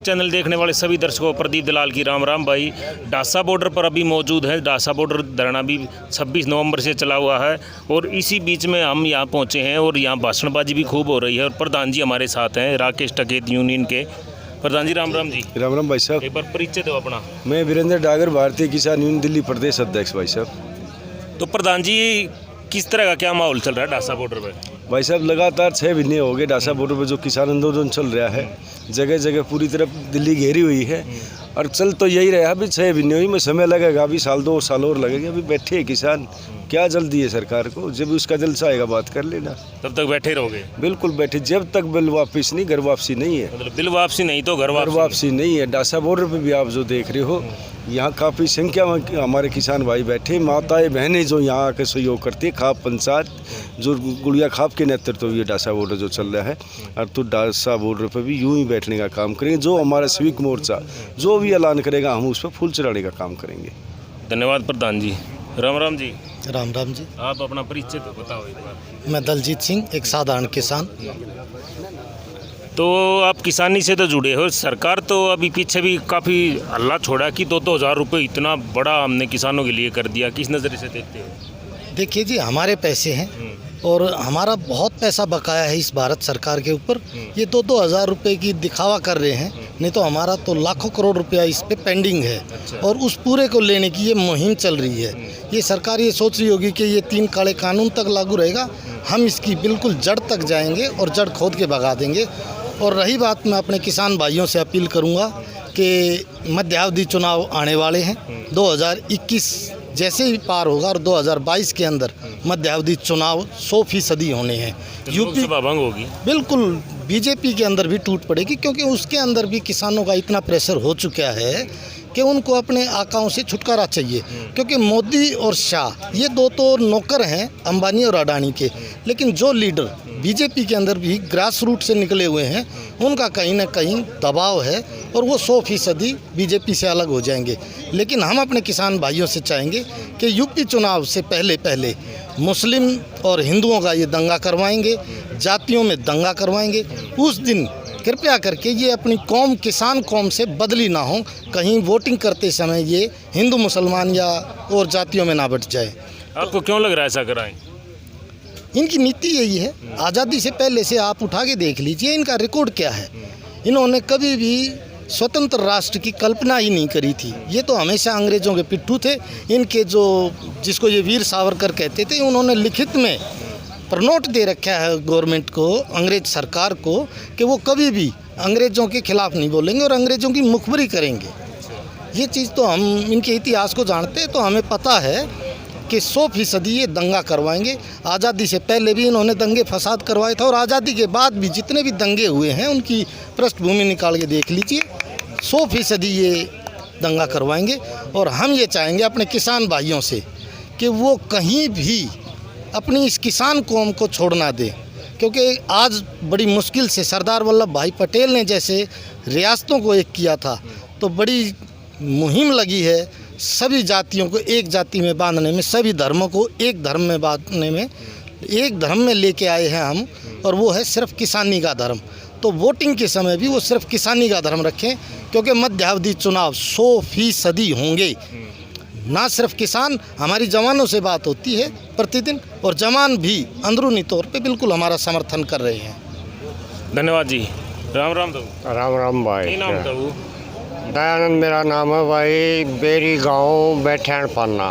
Channel देखने वाले सभी दर्शकों प्रदीप दलाल की राम राम भाई। डासा बॉर्डर पर अभी मौजूद है। डासा बॉर्डर धरना भी 26 नवंबर से चला हुआ है और इसी बीच में हम यहाँ पहुँचे हैं और यहाँ भाषणबाजी भी खूब हो रही है। और प्रधान जी हमारे साथ हैं, राकेश टकेत यूनियन के प्रधान जी। राम राम जी। राम राम भाई साहब। एक बार परिचय दो अपना। मैं वीरेंद्र डागर, भारतीय किसान यूनियन दिल्ली प्रदेश अध्यक्ष। भाई साहब तो प्रधान जी, किस तरह का क्या माहौल चल रहा है डासा बॉर्डर पर? भाई साहब लगातार 6 महीने हो गए डासा बॉर्डर पर जो किसान आंदोलन चल रहा है। जगह जगह पूरी तरफ दिल्ली घेरी हुई है और चल तो यही रहा। अभी 6 महीने हुई में समय लगेगा, अभी साल 2 साल और लगेगा। अभी बैठे हैं किसान, क्या जल्दी है सरकार को? जब उसका जलसा आएगा बात कर लेना। तब तक बैठे रहोगे? बिल्कुल बैठे, जब तक बिल वापस नहीं, घर वापसी नहीं है। मतलब बिल वापसी नहीं तो घर वापसी नहीं है। डासा बॉर्डर पे भी आप जो देख रहे हो, यहाँ काफ़ी संख्या में हमारे किसान भाई बैठे, माताएं बहनें जो यहाँ आकर सहयोग करती है। खाप पंचायत जो गुड़िया खाप के नेतृत्व में ये डासा बॉर्डर जो चल रहा है, और तो डासा बॉर्डर पे भी यूं ही बैठने का काम करेंगे। जो हमारा सिविक मोर्चा जो भी ऐलान करेगा, हम उस पर फूल चढ़ाने का काम करेंगे। धन्यवाद प्रधान जी। राम राम जी। राम राम जी। आप अपना परिचय तो बताओ एक बार। मैं दलजीत सिंह, एक साधारण किसान। तो आप किसानी से तो जुड़े हो। सरकार तो अभी पीछे भी काफ़ी हल्ला छोड़ा कि 2-2 हज़ार रुपये इतना बड़ा हमने किसानों के लिए कर दिया। किस नज़रिए से देखते हो? देखिए जी, हमारे पैसे हैं और हमारा बहुत पैसा बकाया है इस भारत सरकार के ऊपर। ये 2-2 हज़ार रुपये की दिखावा कर रहे हैं, नहीं तो हमारा तो लाखों करोड़ रुपया इस पे पेंडिंग है। और उस पूरे को लेने की ये मुहिम चल रही है। ये सरकार ये सोच रही होगी कि ये 3 काले कानून तक लागू रहेगा, हम इसकी बिल्कुल जड़ तक जाएंगे और जड़ खोद के भगा देंगे। और रही बात, मैं अपने किसान भाइयों से अपील करूंगा कि मध्यावधि चुनाव आने वाले हैं। 2021 जैसे ही पार होगा और 2022 के अंदर मध्यावधि चुनाव 100% होने हैं। यूपी भंग होगी, बिल्कुल बीजेपी के अंदर भी टूट पड़ेगी, क्योंकि उसके अंदर भी किसानों का इतना प्रेशर हो चुका है कि उनको अपने आकाओं से छुटकारा चाहिए। क्योंकि मोदी और शाह ये 2 तो नौकर हैं अंबानी और अडानी के, लेकिन जो लीडर बीजेपी के अंदर भी ग्रास रूट से निकले हुए हैं, उनका कहीं ना कहीं दबाव है और वो 100% बीजेपी से अलग हो जाएंगे। लेकिन हम अपने किसान भाइयों से चाहेंगे कि यूपी चुनाव से पहले मुस्लिम और हिंदुओं का ये दंगा करवाएंगे, जातियों में दंगा करवाएंगे। उस दिन कृपया करके ये अपनी कौम, किसान कौम से बदली ना हो, कहीं वोटिंग करते समय ये हिंदू मुसलमान या और जातियों में ना बट जाए। आपको क्यों लग रहा है ऐसा कराएं? इनकी नीति यही है। आज़ादी से पहले से आप उठा के देख लीजिए, इनका रिकॉर्ड क्या है। इन्होंने कभी भी स्वतंत्र राष्ट्र की कल्पना ही नहीं करी थी। ये तो हमेशा अंग्रेज़ों के पिट्ठू थे। इनके जो, जिसको ये वीर सावरकर कहते थे, उन्होंने लिखित में प्रनोट दे रखा है गवर्नमेंट को, अंग्रेज सरकार को, कि वो कभी भी अंग्रेज़ों के खिलाफ़ नहीं बोलेंगे और अंग्रेज़ों की मुखबरी करेंगे। ये चीज़ तो हम इनके इतिहास को जानते हैं, तो हमें पता है कि 100% ये दंगा करवाएंगे। आज़ादी से पहले भी इन्होंने दंगे फसाद करवाए थे और आज़ादी के बाद भी जितने भी दंगे हुए हैं उनकी पृष्ठभूमि निकाल के देख लीजिए। 100% ये दंगा करवाएंगे। और हम ये चाहेंगे अपने किसान भाइयों से कि वो कहीं भी अपनी इस किसान कौम को छोड़ना दे, क्योंकि आज बड़ी मुश्किल से सरदार वल्लभ भाई पटेल ने जैसे रियासतों को एक किया था, तो बड़ी मुहिम लगी है सभी जातियों को एक जाति में बांधने में, सभी धर्मों को एक धर्म में बांधने में। एक धर्म में लेके आए हैं हम, और वो है सिर्फ किसानी का धर्म। तो वोटिंग के समय भी वो सिर्फ किसानी का धर्म रखें, क्योंकि मध्यावधि चुनाव 100% होंगे। ना सिर्फ किसान, हमारी जवानों से बात होती है प्रतिदिन, और जवान भी अंदरूनी तौर पे बिल्कुल हमारा समर्थन कर रहे हैं। धन्यवाद जी। राम राम दो। राम राम भाई। नाम दो? दयानंद मेरा नाम है भाई। बेरी गांव बैठन पन्ना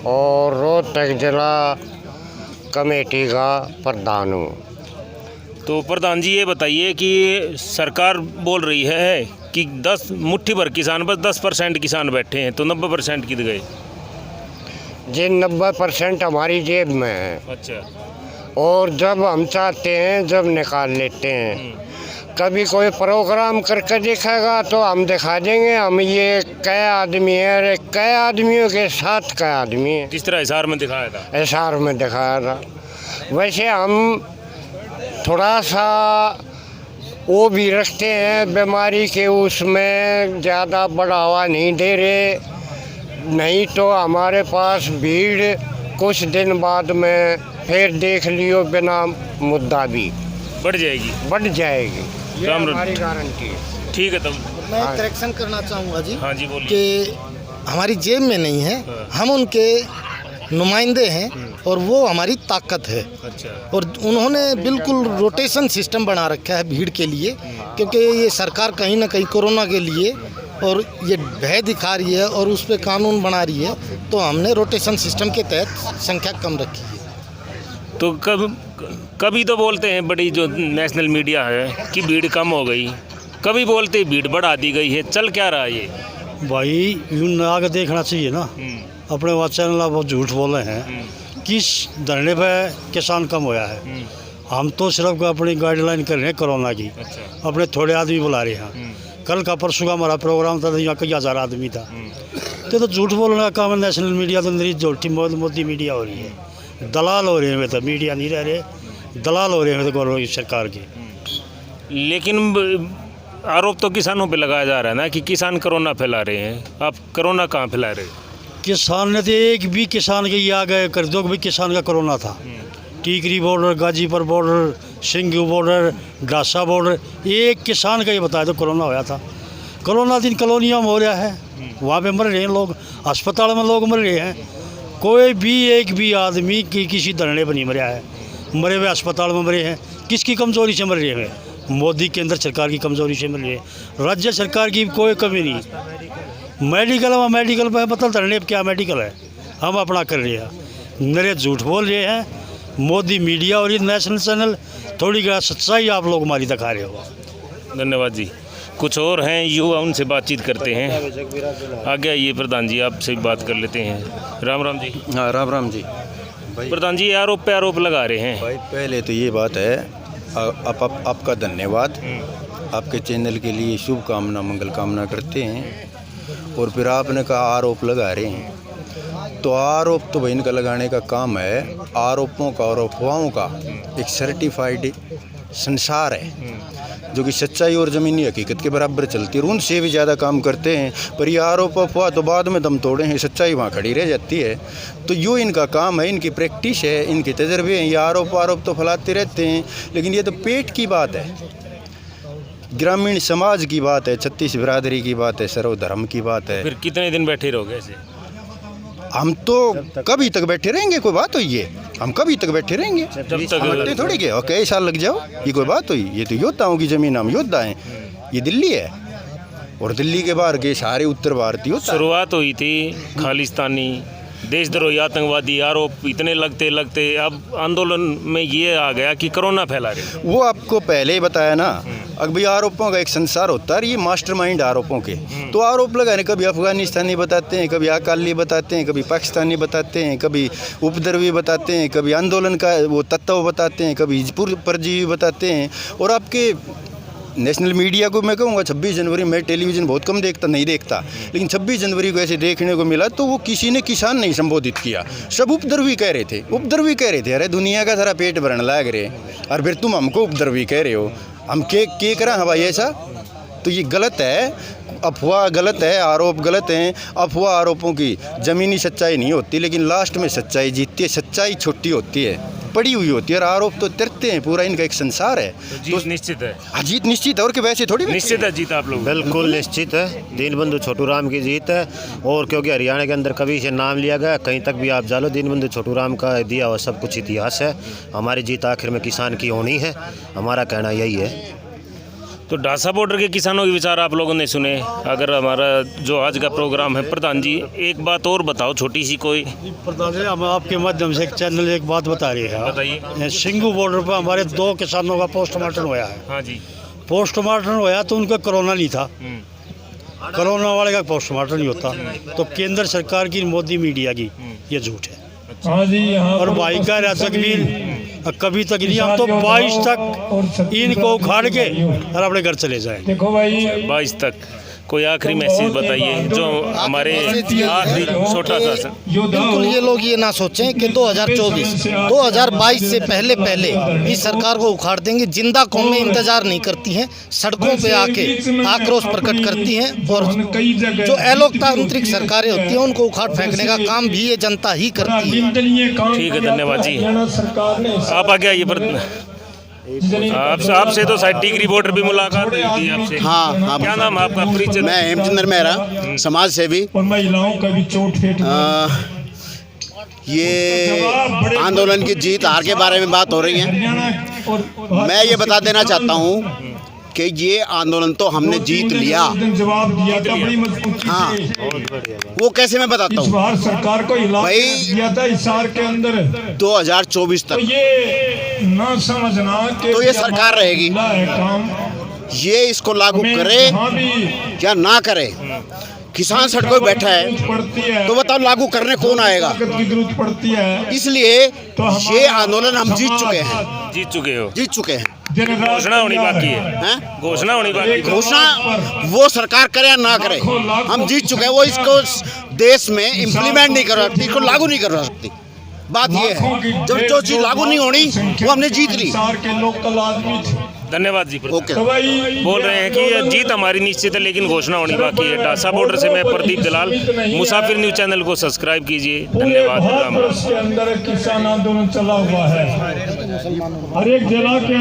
और रोहतक जिला कमेटी का प्रधान हूँ। तो प्रधान जी, ये बताइए कि सरकार बोल रही है कि 10 मुट्ठी भर किसान, बस 10% किसान बैठे हैं, तो 90% किधर गए? जी 90% हमारी जेब में है। अच्छा। और जब हम चाहते हैं जब निकाल लेते हैं। कभी कोई प्रोग्राम करके दिखाएगा तो हम दिखा देंगे हम ये कई आदमी है, कई आदमियों के साथ कई आदमी है। जिस तरह हिसार में दिखाया था। हिसार में दिखाया था। वैसे हम थोड़ा सा वो भी रखते हैं बीमारी के, उसमें ज़्यादा बढ़ावा नहीं दे रहे, नहीं तो हमारे पास भीड़ कुछ दिन बाद में फिर देख लियो बिना मुद्दा भी बढ़ जाएगी। बढ़ जाएगी, ये राम हमारी गारंटी है। ठीक है, तो मैं करेक्शन करना चाहूँगा जी हाँ जी बोलिए। कि हमारी जेब में नहीं है, हम उनके नुमाइंदे हैं और वो हमारी ताकत है। अच्छा, और उन्होंने बिल्कुल रोटेशन सिस्टम बना रखा है भीड़ के लिए, क्योंकि ये सरकार कहीं ना कहीं कोरोना के लिए और ये भय दिखा रही है और उस पर कानून बना रही है, तो हमने रोटेशन सिस्टम के तहत संख्या कम रखी है। तो कभी तो बोलते हैं बड़ी जो नेशनल मीडिया है कि भीड़ कम हो गई, कभी बोलते हैं भीड़ बढ़ा दी गई है, चल क्या रहा है ये? भाई यूं आगे देखना चाहिए ना, अपने वहाँ चैनल आप झूठ बोल रहे हैं। किस धरने पे किसान कम होया है? हम तो सिर्फ अपनी गाइडलाइन कर रहे हैं कोरोना की। अच्छा, अपने थोड़े आदमी बुला रहे हैं। कल का परसों का हमारा प्रोग्राम था तो यहाँ कई हज़ार आदमी था। तो झूठ बोलने का काम है नेशनल मीडिया तो अंदर झूठी मोदी मीडिया हो रही है, दलाल हो रहे हैं। वे तो मीडिया नहीं रह रहे, दलाल हो रहे हैं तो सरकार के। लेकिन आरोप तो किसानों पे लगाया जा रहा है ना कि किसान कोरोना फैला रहे हैं। आप कोरोना कहाँ फैला रहे? किसान ने तो एक भी किसान के ये आ गए कर दो कि भाई किसान का कोरोना था। Tikri border, Ghazipur border, Singhu border, Dasa border, एक किसान का ये बताया तो कोरोना होया था। कोरोना दिन कॉलोनियों में हो रहा है, वहाँ पे मर रहे हैं लोग, अस्पताल में लोग मर रहे हैं। कोई भी एक भी आदमी किसी धरने पर नहीं मरा है। मरे हुए अस्पताल में मरे हैं, किसकी कमज़ोरी से मर रहे हैं? मोदी केंद्र सरकार की कमज़ोरी से मर रहे हैं। राज्य सरकार की कोई कमी नहीं। मेडिकल पर पता धरने पर क्या मेडिकल है, हम अपना कर रहे हैं। मेरे झूठ बोल रहे हैं मोदी मीडिया और ये नेशनल चैनल। थोड़ी सा सच्चाई आप लोग हमारी दिखा रहे हो। धन्यवाद जी। कुछ और हैं युवा, उनसे बातचीत करते हैं। आगे आइए प्रधान जी, आपसे बात कर लेते हैं। राम राम जी। हाँ, राम राम जी। प्रधान जी आरोप पे आरोप लगा रहे हैं। भाई पहले तो ये बात है, आपका धन्यवाद। आपके चैनल के लिए शुभकामना मंगल कामना करते हैं। और फिर आपने कहा आरोप लगा रहे हैं, तो आरोप तो भाई इनका लगाने का काम है। आरोपों का और अफवाहों का एक सर्टिफाइड संसार है जो कि सच्चाई और ज़मीनी हकीकत के बराबर चलती है, और उनसे भी ज़्यादा काम करते हैं। पर ये आरोप अफवाह तो बाद में दम तोड़े हैं, सच्चाई वहाँ खड़ी रह जाती है। तो यो इनका काम है, इनकी प्रैक्टिस है, इनके तजर्बे हैं। ये आरोप तो फैलाते रहते हैं, लेकिन ये तो पेट की बात है, ग्रामीण समाज की बात है, छत्तीस बिरादरी की बात है, सर्वधर्म की बात है। फिर कितने दिन बैठे रहोगे ऐसे? हम तो कभी तक बैठे रहेंगे? कोई बात हुई है? हम कभी तक बैठे रहेंगे? जब तक हटते थोड़ी गए और कई साल लग जाओ, ये कोई बात हुई? ये तो योद्धाओं की ज़मीन, हम योद्धा हैं। ये दिल्ली है और दिल्ली के बाहर के सारे उत्तर भारतीय योद्धा। शुरुआत हुई थी खालिस्तानी देशद्रोही आतंकवादी आरोप इतने लगते अब आंदोलन में ये आ गया कि कोरोना फैला रहे। वो आपको पहले ही बताया ना, अब भाई आरोपों का एक संसार होता है, ये मास्टरमाइंड आरोपों के। तो आरोप लगाने कभी अफगानिस्तानी बताते हैं, कभी अकाली बताते हैं, कभी पाकिस्तानी बताते हैं, कभी उपद्रवी बताते हैं, कभी आंदोलन का वो तत्व बताते हैं, कभी परजीवी बताते हैं। और आपके नेशनल मीडिया को मैं कहूँगा 26 जनवरी मैं टेलीविज़न बहुत कम नहीं देखता, लेकिन 26 जनवरी को ऐसे देखने को मिला तो वो किसी ने किसान नहीं संबोधित किया, सब उपद्रवी कह रहे थे। अरे दुनिया का सारा पेट भरने लग रहे और फिर तुम हमको उपद्रवी कह रहे हो, हम के करा है भाई ऐसा? तो ये गलत है, अफवाह गलत है, आरोप गलत हैं। अफवाह आरोपों की ज़मीनी सच्चाई नहीं होती, लेकिन लास्ट में सच्चाई जीतती है। सच्चाई छोटी होती है, पड़ी हुई होती है, और आरोप तो तिरते हैं। पूरा इनका एक संसार है। जीत निश्चित है। जीत निश्चित है, और कि वैसे थोड़ी निश्चित है जीत आप लोग? बिल्कुल निश्चित है, दीनबंधु छोटू राम की जीत है। और क्योंकि हरियाणा के अंदर कभी से नाम लिया गया, कहीं तक भी आप जालो, दीनबंधु छोटू राम का दिया हुआ सब कुछ इतिहास है। हमारी जीत आखिर में किसान की होनी है, हमारा कहना यही है। तो डासा बॉर्डर के किसानों के विचार आप लोगों ने सुने। अगर हमारा जो आज का प्रोग्राम है, प्रधान जी एक बात और बताओ छोटी सी कोई। प्रधान जी, हम आपके माध्यम से एक चैनल एक बात बता रहे हैं। बताइए। सिंघू बॉर्डर पर हमारे 2 किसानों का पोस्टमार्टम हुआ है। हाँ जी। पोस्टमार्टम हुआ तो उनका कोरोना नहीं था, कोरोना वाले का पोस्टमार्टम नहीं होता। तो केंद्र सरकार की मोदी मीडिया की ये झूठ है। और भाई का राजवीर कभी तक नहीं, हम तो 22 तक इनको उखाड़ के और अपने घर चले जाएं। 22 तक कोई आखिरी मैसेज बताइए जो हमारे आखिरी छोटा सा। बिल्कुल ये लोग ये ना सोचें कि 2022 से पहले इस सरकार को उखाड़ देंगे। जिंदा कौमें इंतजार नहीं करती हैं, सड़कों पे आके आक्रोश प्रकट करती हैं, और जो अलोकतांत्रिक सरकारें होती हैं उनको उखाड़ फेंकने का काम भी ये जनता ही करती है। ठीक है, धन्यवाद जी। आप आगे आइए। आपसे तो शायद टिकरी बॉर्डर भी मुलाकात हुई थी आपसे। हाँ हाँ। क्या नाम है आपका, परिचय? मैं हेमचंद्र मेहरा, समाज सेवी। और महिलाओं का भी चोट फेंक ये आंदोलन की जीत हार के बारे में बात हो रही है। मैं ये बता देना चाहता हूँ कि ये आंदोलन तो हमने जीत लिया। जवाब दिया था बड़ी मजबूती हाँ। से। वो कैसे मैं बताता इस हूँ। बार सरकार को इलाज भाई, दिया था हिसार के अंदर। 2024 तो तक ये ना समझना कि तो ये सरकार रहेगी। मिला है काम, ये इसको लागू हमें करे जहाँ भी या ना करे, किसान सड़कों पे बैठा है पड़ती है तो बताओ लागू करने कौन आएगा। ताकत की जरूरत पड़ती है। इसलिए तो हमारा ये आंदोलन हम जीत चुके हैं, जीत चुके हो। जीत चुके हैं। घोषणा होनी बाकी है, हैं? घोषणा होनी बाकी है। घोषणा वो सरकार करे या ना करे, हम जीत चुके हैं। वो इसको देश में इम्प्लीमेंट नहीं कर सकती, इसको लागू नहीं कर सकती। बात ये है, जब जो चीज़ लागू नहीं होनी वो हमने जीत ली। हिसार के लोकल आदमी थे। धन्यवाद जी। ओके। तो भाई बोल रहे हैं कि ये जीत हमारी निश्चित है, लेकिन घोषणा होनी बाकी है। डासा बॉर्डर से मैं प्रदीप दलाल, मुसाफिर न्यूज चैनल को सब्सक्राइब कीजिए। धन्यवाद। राम राम। भारत के अंदर किसान आंदोलन चला हुआ है। हर एक जिला के